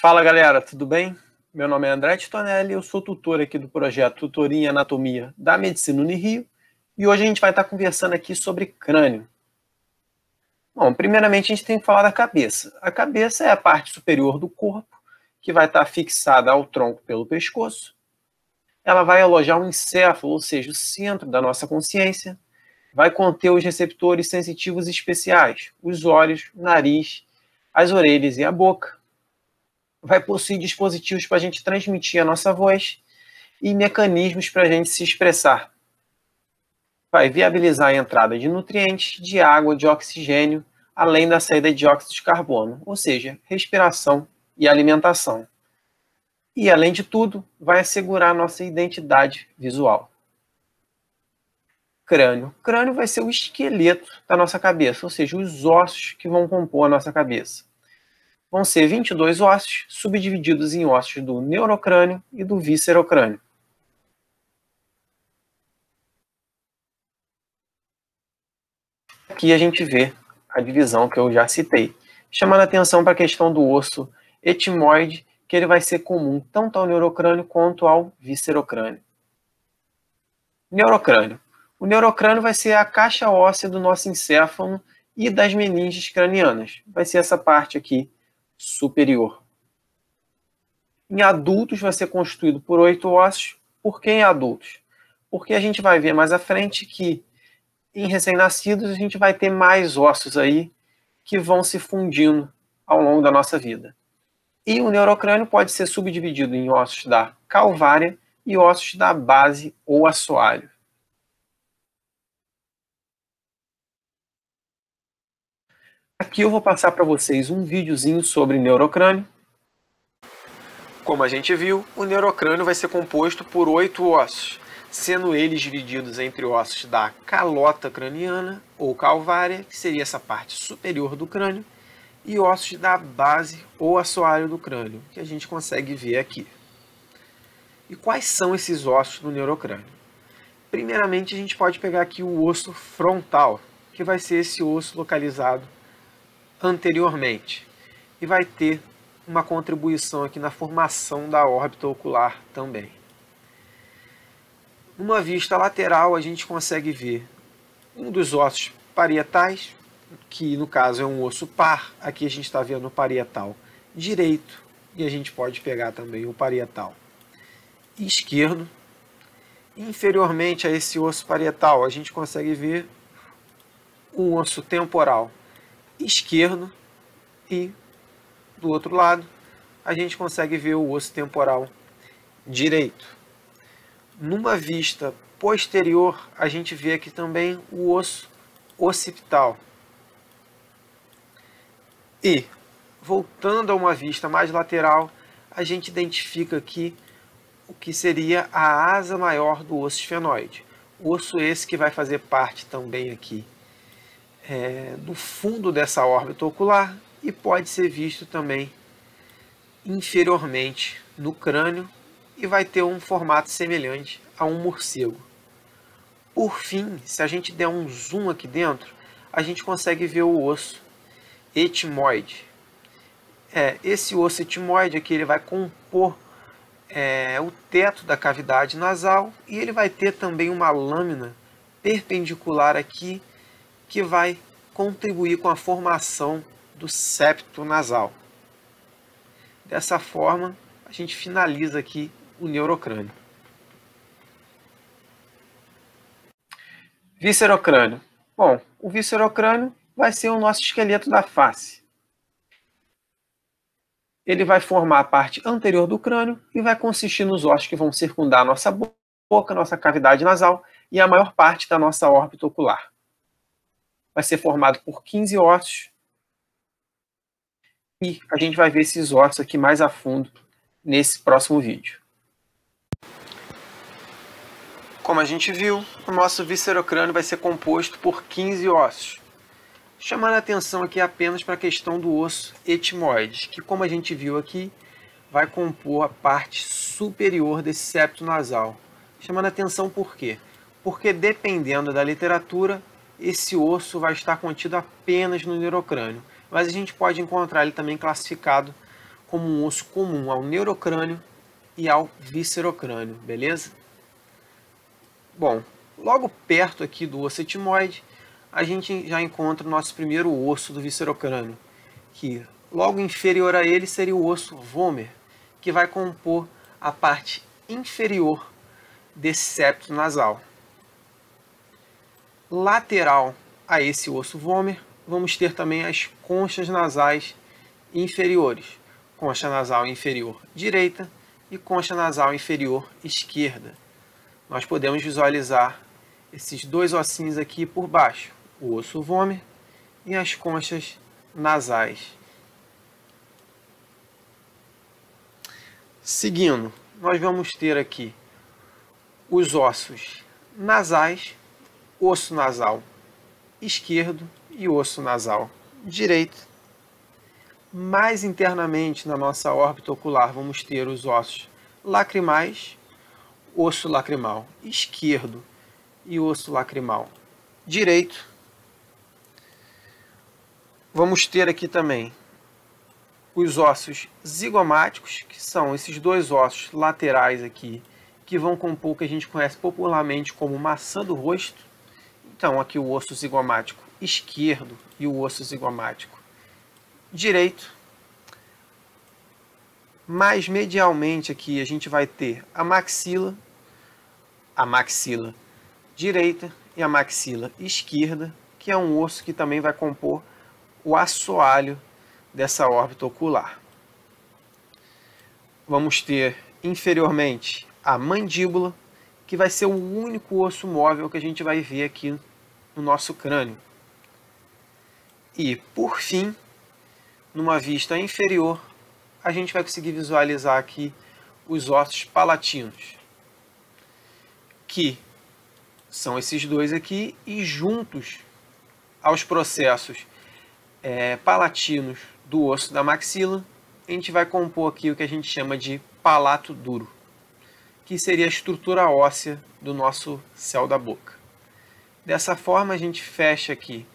Fala galera, tudo bem? Meu nome é André Titonelli, eu sou tutor aqui do projeto Tutoria em Anatomia da Medicina Unirio e hoje a gente vai estar conversando aqui sobre crânio. Bom, primeiramente a gente tem que falar da cabeça. A cabeça é a parte superior do corpo que vai estar fixada ao tronco pelo pescoço. Ela vai alojar um encéfalo, ou seja, o centro da nossa consciência. Vai conter os receptores sensitivos especiais, os olhos, o nariz, as orelhas e a boca. Vai possuir dispositivos para a gente transmitir a nossa voz e mecanismos para a gente se expressar. Vai viabilizar a entrada de nutrientes, de água, de oxigênio, além da saída de dióxido de carbono, ou seja, respiração e alimentação. E, além de tudo, vai assegurar a nossa identidade visual. Crânio. Crânio vai ser o esqueleto da nossa cabeça, ou seja, os ossos que vão compor a nossa cabeça. Vão ser 22 ossos, subdivididos em ossos do neurocrânio e do viscerocrânio. Aqui a gente vê a divisão que eu já citei, chamando a atenção para a questão do osso etimoide, que ele vai ser comum tanto ao neurocrânio quanto ao viscerocrânio. Neurocrânio. O neurocrânio vai ser a caixa óssea do nosso encéfalo e das meninges cranianas. Vai ser essa parte aqui superior. Em adultos vai ser constituído por 8 ossos. Por que em adultos? Porque a gente vai ver mais à frente que em recém-nascidos a gente vai ter mais ossos aí que vão se fundindo ao longo da nossa vida. E o neurocrânio pode ser subdividido em ossos da calvária e ossos da base ou assoalho. Aqui eu vou passar para vocês um videozinho sobre neurocrânio. Como a gente viu, o neurocrânio vai ser composto por 8 ossos, sendo eles divididos entre ossos da calota craniana ou calvária, que seria essa parte superior do crânio, e ossos da base ou assoalho do crânio, que a gente consegue ver aqui. E quais são esses ossos do neurocrânio? Primeiramente, a gente pode pegar aqui o osso frontal, que vai ser esse osso localizado anteriormente, e vai ter uma contribuição aqui na formação da órbita ocular também. Numa vista lateral, a gente consegue ver um dos ossos parietais, que no caso é um osso par. Aqui a gente está vendo o parietal direito, e a gente pode pegar também o parietal esquerdo. Inferiormente a esse osso parietal, a gente consegue ver um osso temporal esquerdo e do outro lado a gente consegue ver o osso temporal direito. Numa vista posterior, a gente vê aqui também o osso occipital. E, voltando a uma vista mais lateral, a gente identifica aqui o que seria a asa maior do osso esfenoide. Osso esse que vai fazer parte também aqui do fundo dessa órbita ocular e pode ser visto também inferiormente no crânio e vai ter um formato semelhante a um morcego. Por fim, se a gente der um zoom aqui dentro, a gente consegue ver o osso etimoide. Esse osso etimoide aqui ele vai compor o teto da cavidade nasal e ele vai ter também uma lâmina perpendicular aqui que vai contribuir com a formação do septo nasal. Dessa forma, a gente finaliza aqui o neurocrânio. Viscerocrânio. Bom, o viscerocrânio vai ser o nosso esqueleto da face. Ele vai formar a parte anterior do crânio e vai consistir nos ossos que vão circundar a nossa boca, nossa cavidade nasal e a maior parte da nossa órbita ocular. Vai ser formado por 15 ossos e a gente vai ver esses ossos aqui mais a fundo nesse próximo vídeo. Como a gente viu, o nosso viscerocrânio vai ser composto por 15 ossos. Chamando a atenção aqui apenas para a questão do osso etimoide, que como a gente viu aqui, vai compor a parte superior desse septo nasal. Chamando a atenção por quê? Porque dependendo da literatura, esse osso vai estar contido apenas no neurocrânio, mas a gente pode encontrar ele também classificado como um osso comum ao neurocrânio e ao viscerocrânio, beleza? Bom, logo perto aqui do osso etimoide, a gente já encontra o nosso primeiro osso do viscerocrânio, que logo inferior a ele seria o osso vomer, que vai compor a parte inferior desse septo nasal. Lateral a esse osso vomer, vamos ter também as conchas nasais inferiores, concha nasal inferior direita e concha nasal inferior esquerda. Nós podemos visualizar esses dois ossinhos aqui por baixo, o osso vomer e as conchas nasais. Seguindo, nós vamos ter aqui os ossos nasais, osso nasal esquerdo e osso nasal direito. Mais internamente na nossa órbita ocular vamos ter os ossos lacrimais, osso lacrimal esquerdo e osso lacrimal direito. Vamos ter aqui também os ossos zigomáticos, que são esses dois ossos laterais aqui, que vão compor o que a gente conhece popularmente como maçã do rosto. Então, aqui o osso zigomático esquerdo e o osso zigomático direito. Mais medialmente aqui a gente vai ter a maxila direita e a maxila esquerda, que é um osso que também vai compor o assoalho dessa órbita ocular. Vamos ter inferiormente a mandíbula, que vai ser o único osso móvel que a gente vai ver aqui no nosso crânio. E, por fim, numa vista inferior, a gente vai conseguir visualizar aqui os ossos palatinos, que são esses dois aqui, e juntos aos processos palatinos do osso da maxila, a gente vai compor aqui o que a gente chama de palato duro, que seria a estrutura óssea do nosso céu da boca. Dessa forma, a gente fecha aqui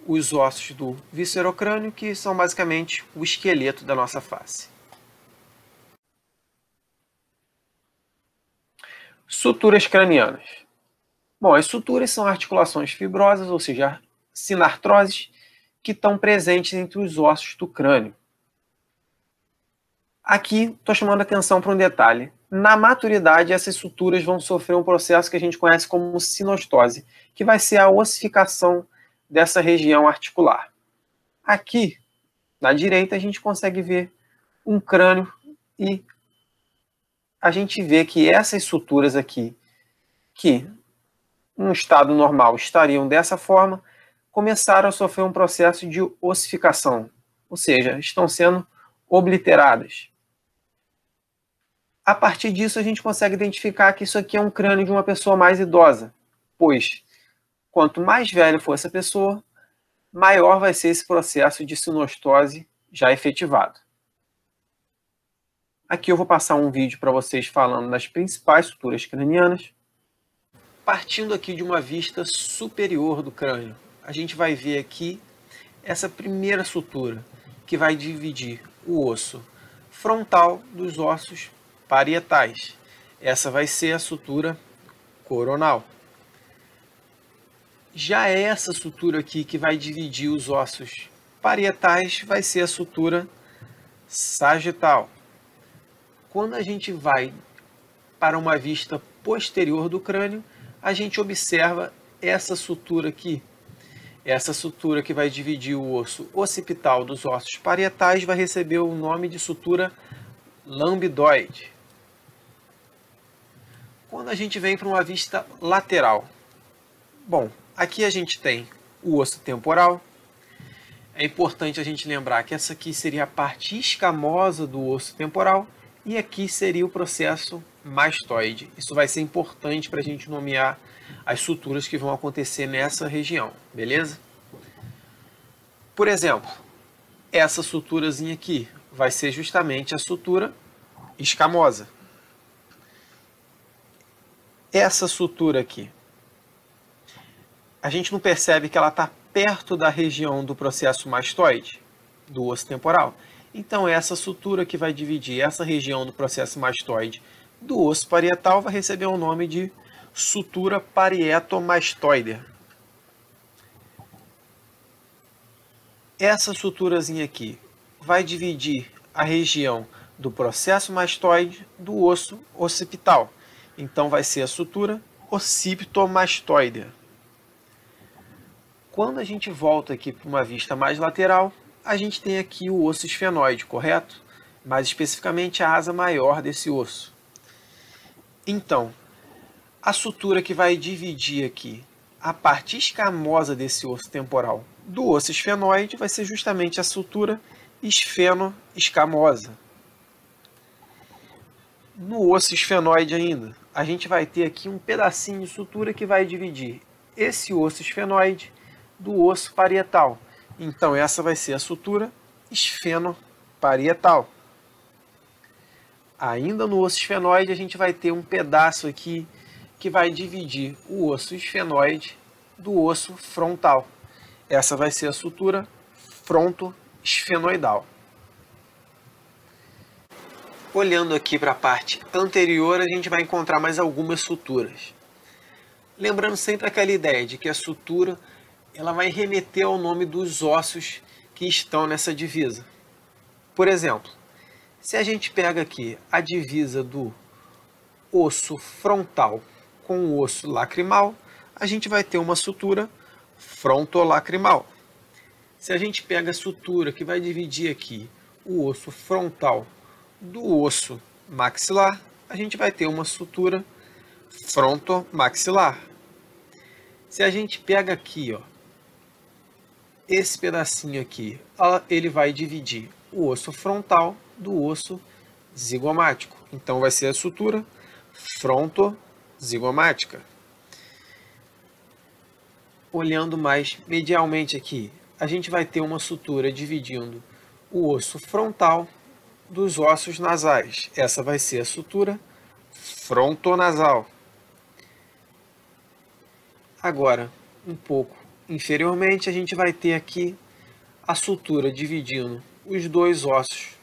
os ossos do viscerocrânio, que são basicamente o esqueleto da nossa face. Suturas cranianas. Bom, as suturas são articulações fibrosas, ou seja, sinartroses, que estão presentes entre os ossos do crânio. Aqui, estou chamando a atenção para um detalhe. Na maturidade, essas suturas vão sofrer um processo que a gente conhece como sinostose, que vai ser a ossificação dessa região articular. Aqui, na direita, a gente consegue ver um crânio e a gente vê que essas suturas aqui, que em um estado normal estariam dessa forma, começaram a sofrer um processo de ossificação, ou seja, estão sendo obliteradas. A partir disso, a gente consegue identificar que isso aqui é um crânio de uma pessoa mais idosa, pois quanto mais velha for essa pessoa, maior vai ser esse processo de sinostose já efetivado. Aqui eu vou passar um vídeo para vocês falando das principais suturas cranianas. Partindo aqui de uma vista superior do crânio, a gente vai ver aqui essa primeira sutura, que vai dividir o osso frontal dos ossos parietais. Essa vai ser a sutura coronal. Já essa sutura aqui, que vai dividir os ossos parietais, vai ser a sutura sagital. Quando a gente vai para uma vista posterior do crânio, a gente observa essa sutura aqui. Essa sutura que vai dividir o osso occipital dos ossos parietais vai receber o nome de sutura lambidoide. Quando a gente vem para uma vista lateral, bom, aqui a gente tem o osso temporal. É importante a gente lembrar que essa aqui seria a parte escamosa do osso temporal e aqui seria o processo mastoide. Isso vai ser importante para a gente nomear as suturas que vão acontecer nessa região, beleza? Por exemplo, essa suturazinha aqui vai ser justamente a sutura escamosa. Essa sutura aqui, a gente não percebe que ela está perto da região do processo mastoide, do osso temporal? Então essa sutura que vai dividir essa região do processo mastoide do osso parietal vai receber o nome de sutura parietomastoide. Essa suturazinha aqui vai dividir a região do processo mastoide do osso occipital. Então vai ser a sutura occipitomastoide. Quando a gente volta aqui para uma vista mais lateral, a gente tem aqui o osso esfenoide, correto? Mais especificamente a asa maior desse osso. Então, a sutura que vai dividir aqui a parte escamosa desse osso temporal do osso esfenoide vai ser justamente a sutura esfeno-escamosa. No osso esfenoide ainda, a gente vai ter aqui um pedacinho de sutura que vai dividir esse osso esfenoide do osso parietal. Então essa vai ser a sutura esfenoparietal. Ainda no osso esfenoide a gente vai ter um pedaço aqui que vai dividir o osso esfenoide do osso frontal. Essa vai ser a sutura frontoesfenoidal. Olhando aqui para a parte anterior, a gente vai encontrar mais algumas suturas. Lembrando sempre aquela ideia de que a sutura ela vai remeter ao nome dos ossos que estão nessa divisa. Por exemplo, se a gente pega aqui a divisa do osso frontal com o osso lacrimal, a gente vai ter uma sutura frontolacrimal. Se a gente pega a sutura que vai dividir aqui o osso frontal do osso maxilar, a gente vai ter uma sutura frontomaxilar. Se a gente pega aqui, ó, esse pedacinho aqui, ele vai dividir o osso frontal do osso zigomático. Então vai ser a sutura frontozigomática. Olhando mais medialmente aqui, a gente vai ter uma sutura dividindo o osso frontal dos ossos nasais. Essa vai ser a sutura frontonasal. Agora, um pouco inferiormente, a gente vai ter aqui a sutura dividindo os dois ossos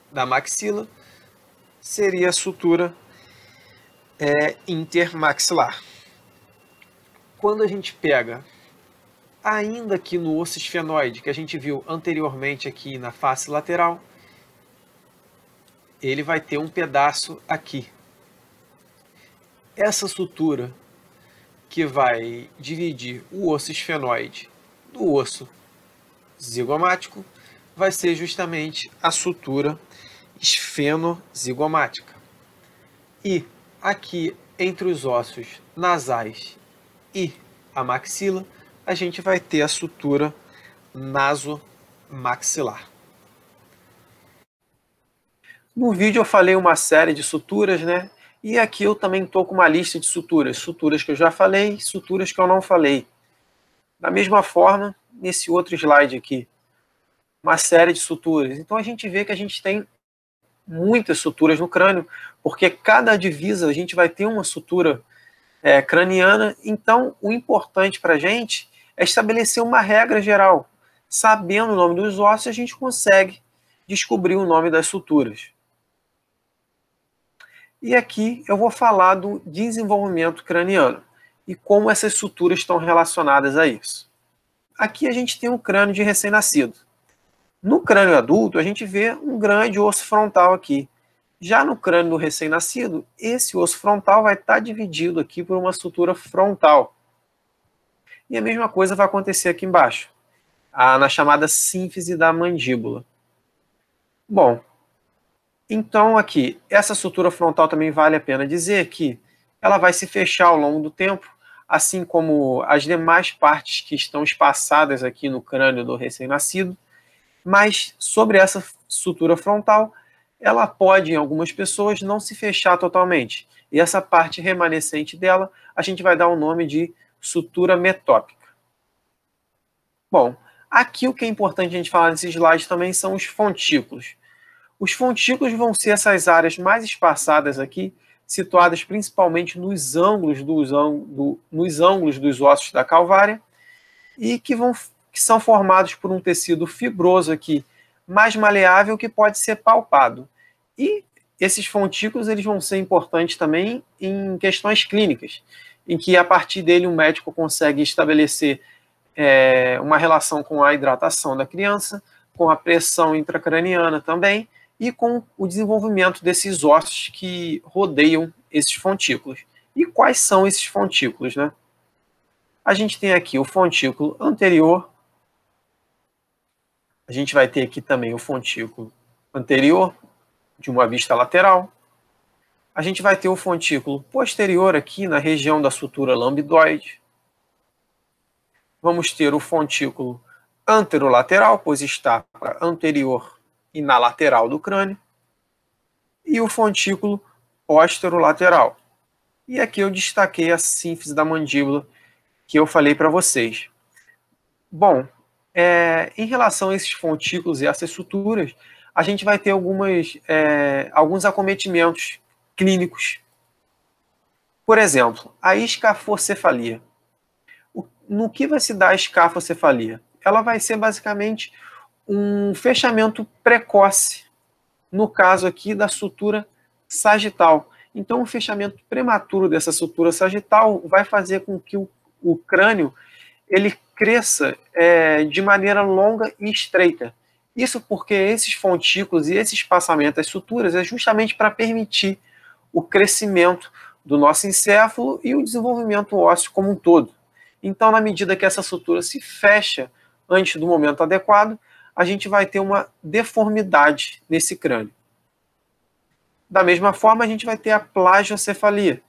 da maxila, seria a sutura intermaxilar. Quando a gente pega, ainda aqui no osso esfenoide, que a gente viu anteriormente aqui na face lateral, ele vai ter um pedaço aqui. Essa sutura que vai dividir o osso esfenoide do osso zigomático vai ser justamente a sutura esfenozigomática. E aqui entre os ossos nasais e a maxila, a gente vai ter a sutura nasomaxilar. No vídeo eu falei uma série de suturas, né? E aqui eu também estou com uma lista de suturas. Suturas que eu já falei, suturas que eu não falei. Da mesma forma, nesse outro slide aqui, uma série de suturas. Então a gente vê que a gente tem muitas suturas no crânio, porque cada divisa a gente vai ter uma sutura craniana. Então o importante para a gente é estabelecer uma regra geral. Sabendo o nome dos ossos, a gente consegue descobrir o nome das suturas. E aqui eu vou falar do desenvolvimento craniano e como essas suturas estão relacionadas a isso. Aqui a gente tem um crânio de recém-nascido. No crânio adulto, a gente vê um grande osso frontal aqui. Já no crânio do recém-nascido, esse osso frontal vai estar dividido aqui por uma sutura frontal. E a mesma coisa vai acontecer aqui embaixo, na chamada sínfise da mandíbula. Bom, então aqui, essa sutura frontal também vale a pena dizer que ela vai se fechar ao longo do tempo, assim como as demais partes que estão espaçadas aqui no crânio do recém-nascido, mas sobre essa sutura frontal, ela pode, em algumas pessoas, não se fechar totalmente. E essa parte remanescente dela, a gente vai dar o nome de sutura metópica. Bom, aqui o que é importante a gente falar nesse slide também são os fontículos. Os fontículos vão ser essas áreas mais espaçadas aqui, situadas principalmente nos ângulos dos ossos da calvária, e que são formados por um tecido fibroso aqui mais maleável que pode ser palpado. E esses fontículos eles vão ser importantes também em questões clínicas, em que a partir dele o médico consegue estabelecer uma relação com a hidratação da criança, com a pressão intracraniana também, e com o desenvolvimento desses ossos que rodeiam esses fontículos. E quais são esses fontículos, né? A gente tem aqui o fontículo anterior, a gente vai ter aqui também o fontículo anterior, de uma vista lateral. A gente vai ter o fontículo posterior aqui na região da sutura lambidoide. Vamos ter o fontículo anterolateral, pois está anterior e na lateral do crânio. E o fontículo posterolateral. E aqui eu destaquei a sínfise da mandíbula que eu falei para vocês. Bom, em relação a esses fontículos e essas suturas, a gente vai ter alguns acometimentos clínicos. Por exemplo, a escafocefalia. No que vai se dar a escafocefalia? Ela vai ser basicamente um fechamento precoce, no caso aqui da sutura sagital. Então, o fechamento prematuro dessa sutura sagital vai fazer com que o crânio ele cresça de maneira longa e estreita. Isso porque esses fontículos e esse espaçamento das suturas é justamente para permitir o crescimento do nosso encéfalo e o desenvolvimento ósseo como um todo. Então, na medida que essa sutura se fecha antes do momento adequado, a gente vai ter uma deformidade nesse crânio. Da mesma forma, a gente vai ter a plagiocefalia,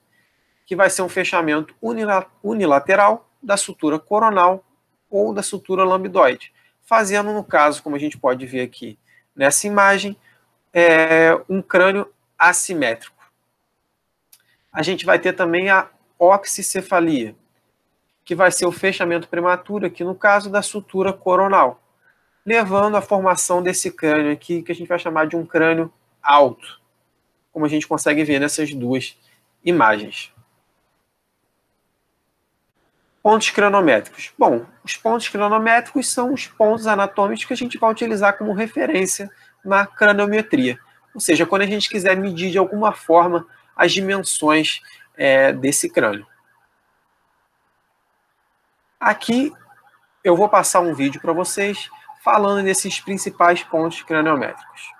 que vai ser um fechamento unilateral da sutura coronal ou da sutura lambidoide, fazendo, no caso, como a gente pode ver aqui nessa imagem, um crânio assimétrico. A gente vai ter também a oxicefalia, que vai ser o fechamento prematuro, aqui no caso, da sutura coronal, levando à formação desse crânio aqui, que a gente vai chamar de um crânio alto, como a gente consegue ver nessas duas imagens. Pontos cranométricos. Bom, os pontos cranométricos são os pontos anatômicos que a gente vai utilizar como referência na craniometria. Ou seja, quando a gente quiser medir de alguma forma as dimensões desse crânio. Aqui eu vou passar um vídeo para vocês falando desses principais pontos craniométricos.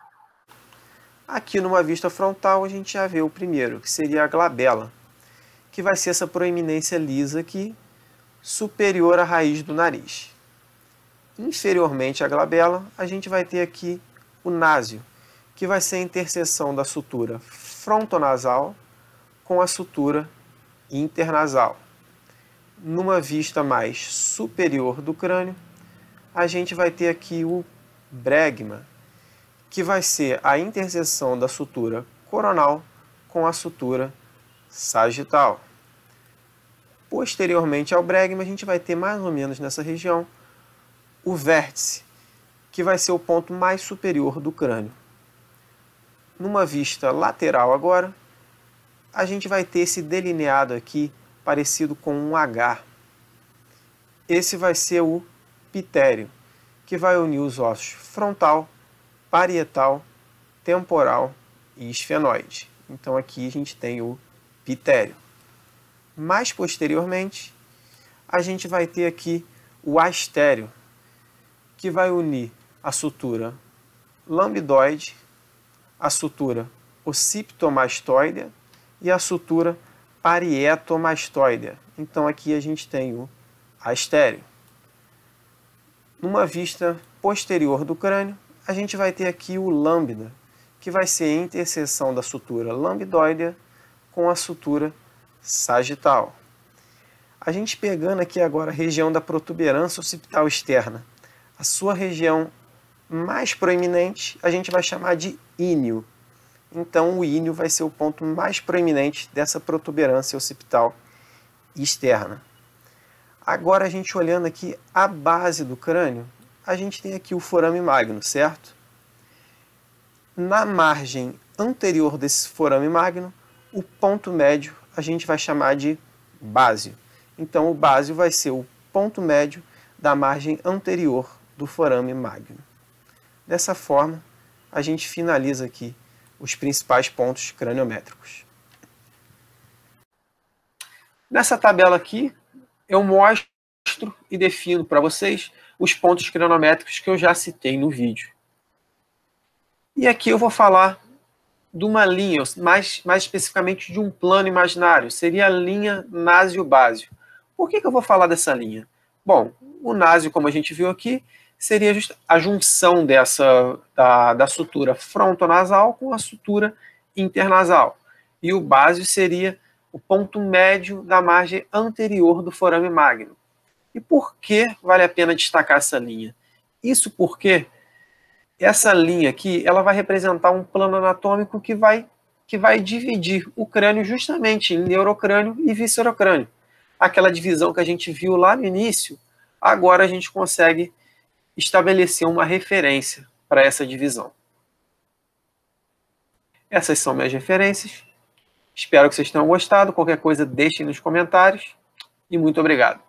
Aqui numa vista frontal a gente já vê o primeiro, que seria a glabela, que vai ser essa proeminência lisa aqui, superior à raiz do nariz. Inferiormente à glabela, a gente vai ter aqui o násio, que vai ser a interseção da sutura frontonasal com a sutura internasal. Numa vista mais superior do crânio, a gente vai ter aqui o bregma, que vai ser a interseção da sutura coronal com a sutura sagital. Posteriormente ao bregma, a gente vai ter mais ou menos nessa região o vértice, que vai ser o ponto mais superior do crânio. Numa vista lateral agora, a gente vai ter esse delineado aqui, parecido com um H. Esse vai ser o pitério, que vai unir os ossos frontal, parietal, temporal e esfenoide. Então aqui a gente tem o pitério. Mais posteriormente, a gente vai ter aqui o astério, que vai unir a sutura lambidoide, a sutura occipitomastoidea e a sutura parietomastoidea. Então aqui a gente tem o astério. Numa vista posterior do crânio, a gente vai ter aqui o lambda, que vai ser a interseção da sutura lambidoidea com a sutura sagital. A gente pegando aqui agora a região da protuberância occipital externa, a sua região mais proeminente a gente vai chamar de íneo. Então o íneo vai ser o ponto mais proeminente dessa protuberância occipital externa. Agora a gente olhando aqui a base do crânio, a gente tem aqui o forame magno, certo? Na margem anterior desse forame magno, o ponto médio a gente vai chamar de básio. Então o básio vai ser o ponto médio da margem anterior do forame magno. Dessa forma, a gente finaliza aqui os principais pontos craniométricos. Nessa tabela aqui, eu mostro e defino para vocês os pontos craniométricos que eu já citei no vídeo. E aqui eu vou falar de uma linha, mais especificamente de um plano imaginário, seria a linha násio-básio. Por que eu vou falar dessa linha? Bom, o násio, como a gente viu aqui, seria a junção da sutura frontonasal com a sutura internasal. E o básio seria o ponto médio da margem anterior do forame magno. E por que vale a pena destacar essa linha? Isso porque essa linha aqui, ela vai representar um plano anatômico que vai dividir o crânio justamente em neurocrânio e viscerocrânio. Aquela divisão que a gente viu lá no início, agora a gente consegue estabelecer uma referência para essa divisão. Essas são minhas referências. Espero que vocês tenham gostado. Qualquer coisa, deixem nos comentários. E muito obrigado.